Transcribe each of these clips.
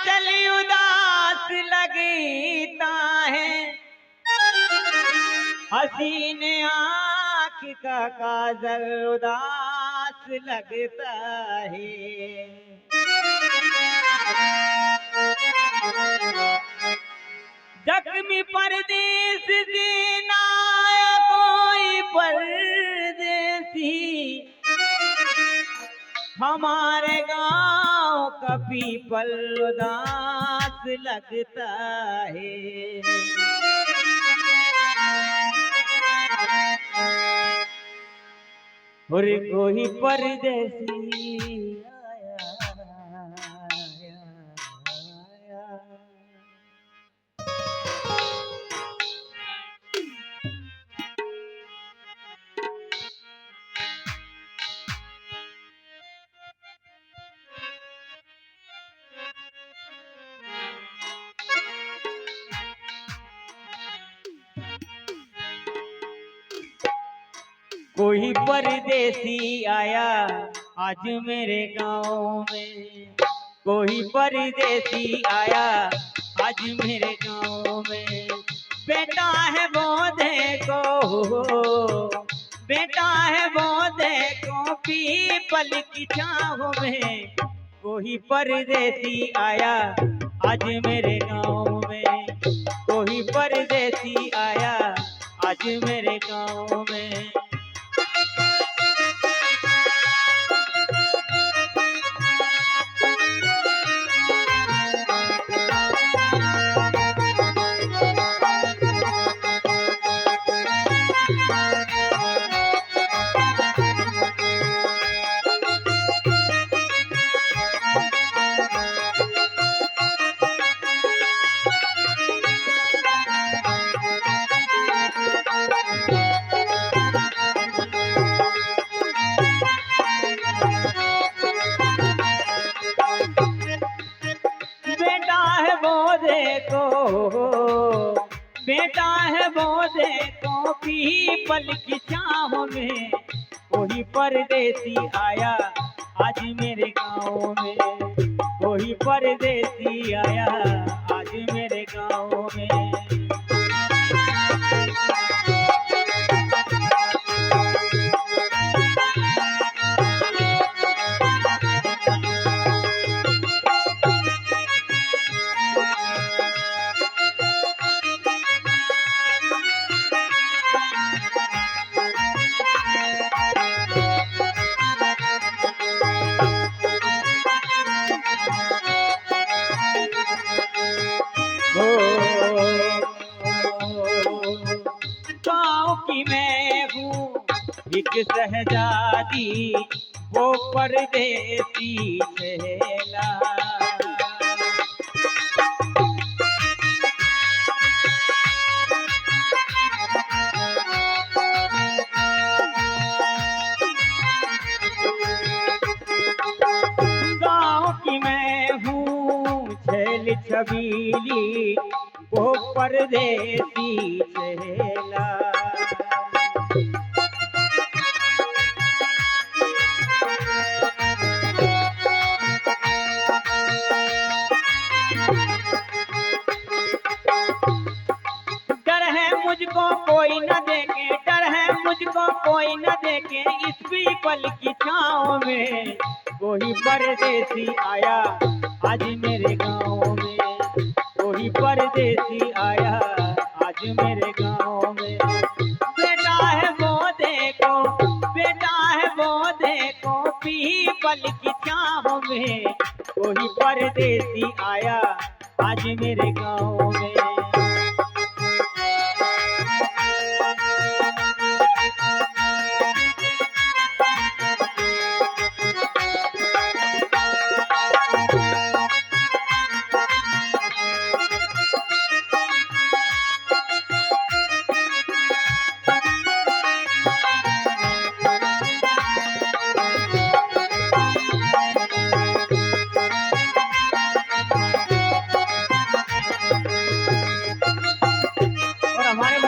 चल उदास लगता है, हसीन आँख का काजल उदास लगता है। जख्मी परदेस जीना कोई परदेसी, हमारे गांव का पीपल उदास लगता है। और कोई परदेसी कोई परदेसी आया आज मेरे गांव में, कोई परदेसी आया आज मेरे गांव में। बेटा है वो देखो, बेटा है वो देखो पीपल की छांव में। कोई परदेसी आया आज मेरे गांव में, कोई परदेसी आया आज मेरे गांव में। बेटा है वो देखो पीपल की छांव में। कोई परदेसी आया आज मेरे गांव में, कोई परदेसी आया आज मेरे गांव में। गाँव की मैं हूँ एक शहजादी, वो परदेसी शहला। गाँव की मैं हूँ छैल छबीली, वो परदेसी शहला। डर है मुझको कोई न देखे, डर है मुझको कोई न देखे इस पीपल की छाँव में। कोई परदेसी आया आज मेरे गाँव में, कोई परदेसी आया आज मेरे गाँव में। बेटा है वो देखो, बेटा है वो देखो पीपल की छाँव में। कोई परदेसी आया आज मेरे गाँव में। हमारे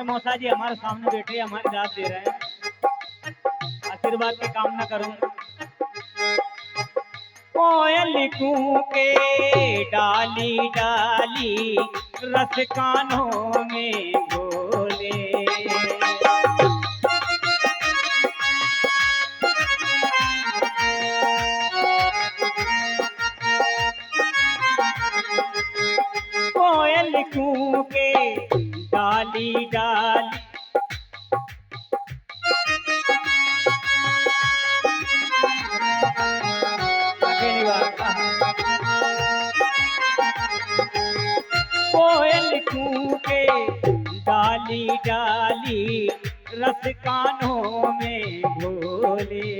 मौसा जी हमारे सामने बैठे हमारे दाद दे रहे हैं, आशीर्वाद की कामना करूंगा। कोयल कूके डाली डाली रस कानों में घोले। कोयल कूके डाली डाली अगली बार। कोयल कूके डाली डाली रस कानों में घोले।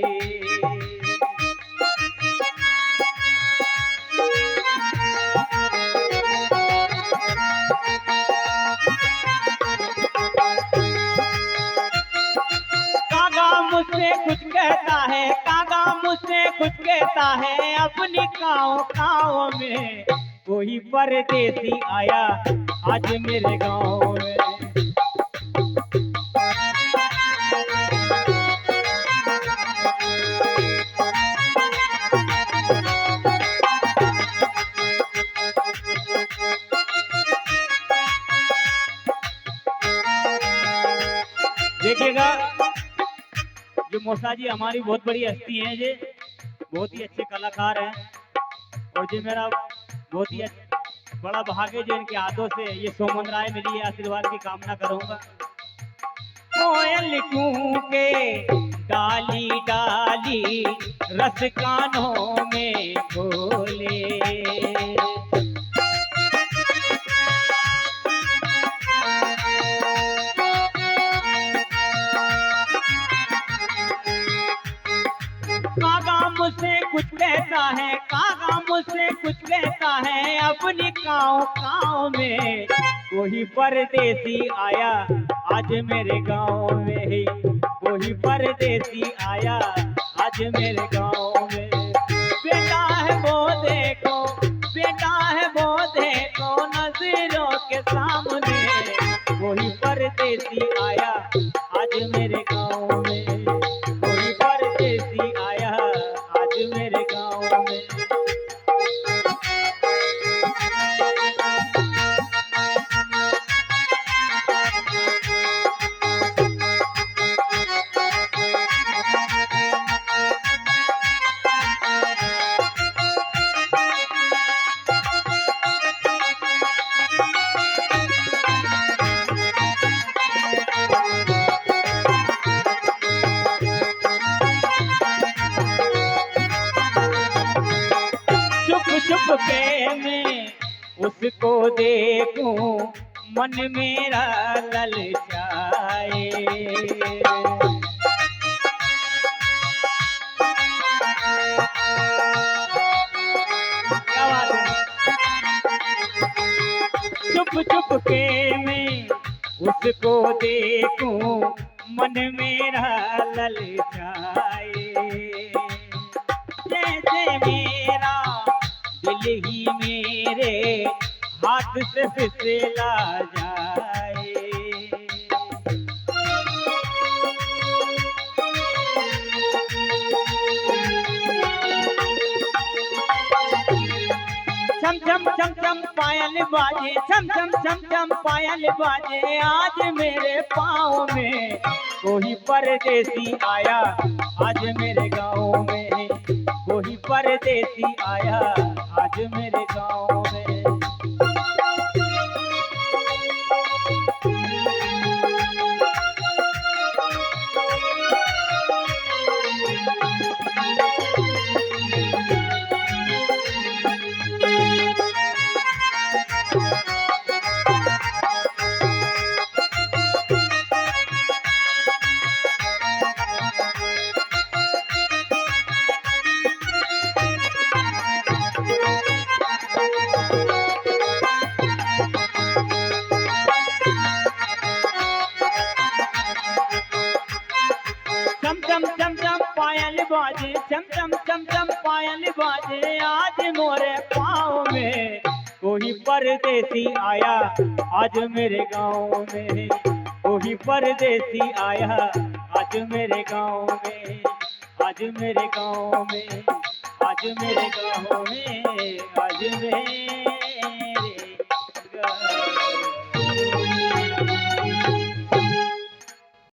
कागा मुझसे कुछ कहता है, कागा मुझसे कुछ कहता है, अपनी काव काव में कोई परदेसी आया आज मेरे गाँव में। देखिएगा, जो मौसा जी हमारी बहुत बड़ी हस्ती हैं, ये बहुत ही अच्छे कलाकार हैं, और जो मेरा बहुत ही बड़ा भाग्य जो इनके हाथों से ये सोमन राय मिली है, आशीर्वाद की कामना करूंगा। कोयल कूके डाली डाली रस कानों में घोले। कागा मुझसे कुछ कहता है, कागा मुझसे कुछ कहता है, अपनी काव काव में कोई परदेसी आया आज मेरे गाँव में। कोई परदेसी आया आज मेरे गाँव में। बेटा है वो देखो, बेटा है वो देखो, नजरों के सामने कोई परदेसी आया आज मेरे गाँव में। कोई परदेसी आया आज मेरे गाँव में। चुप के मैं उसको देखूं, मन मेरा ललचाए। क्या बात है। चुप चुप के मैं उसको देखूं, मन मेरा ललचाए। जैसे मेरा दिल ही मेरे हाथ से फिसला जाए। छम छम छम छम पायल बाजे, छम छम छम छम पायल बाजे, आज मेरे पाँव में कोई परदेसी आया आज मेरे गाँव में। कोई परदेसी आया आज मेरे गाँव में। बाजे, चम चम चम चम पायल बाजे, आज मोरे पाँव में कोई परदेसी आया आज मेरे गाँव में। कोई परदेसी आया आज मेरे गाँव में। आज मेरे गाँव में, आज मेरे गाँव में, आज मेरे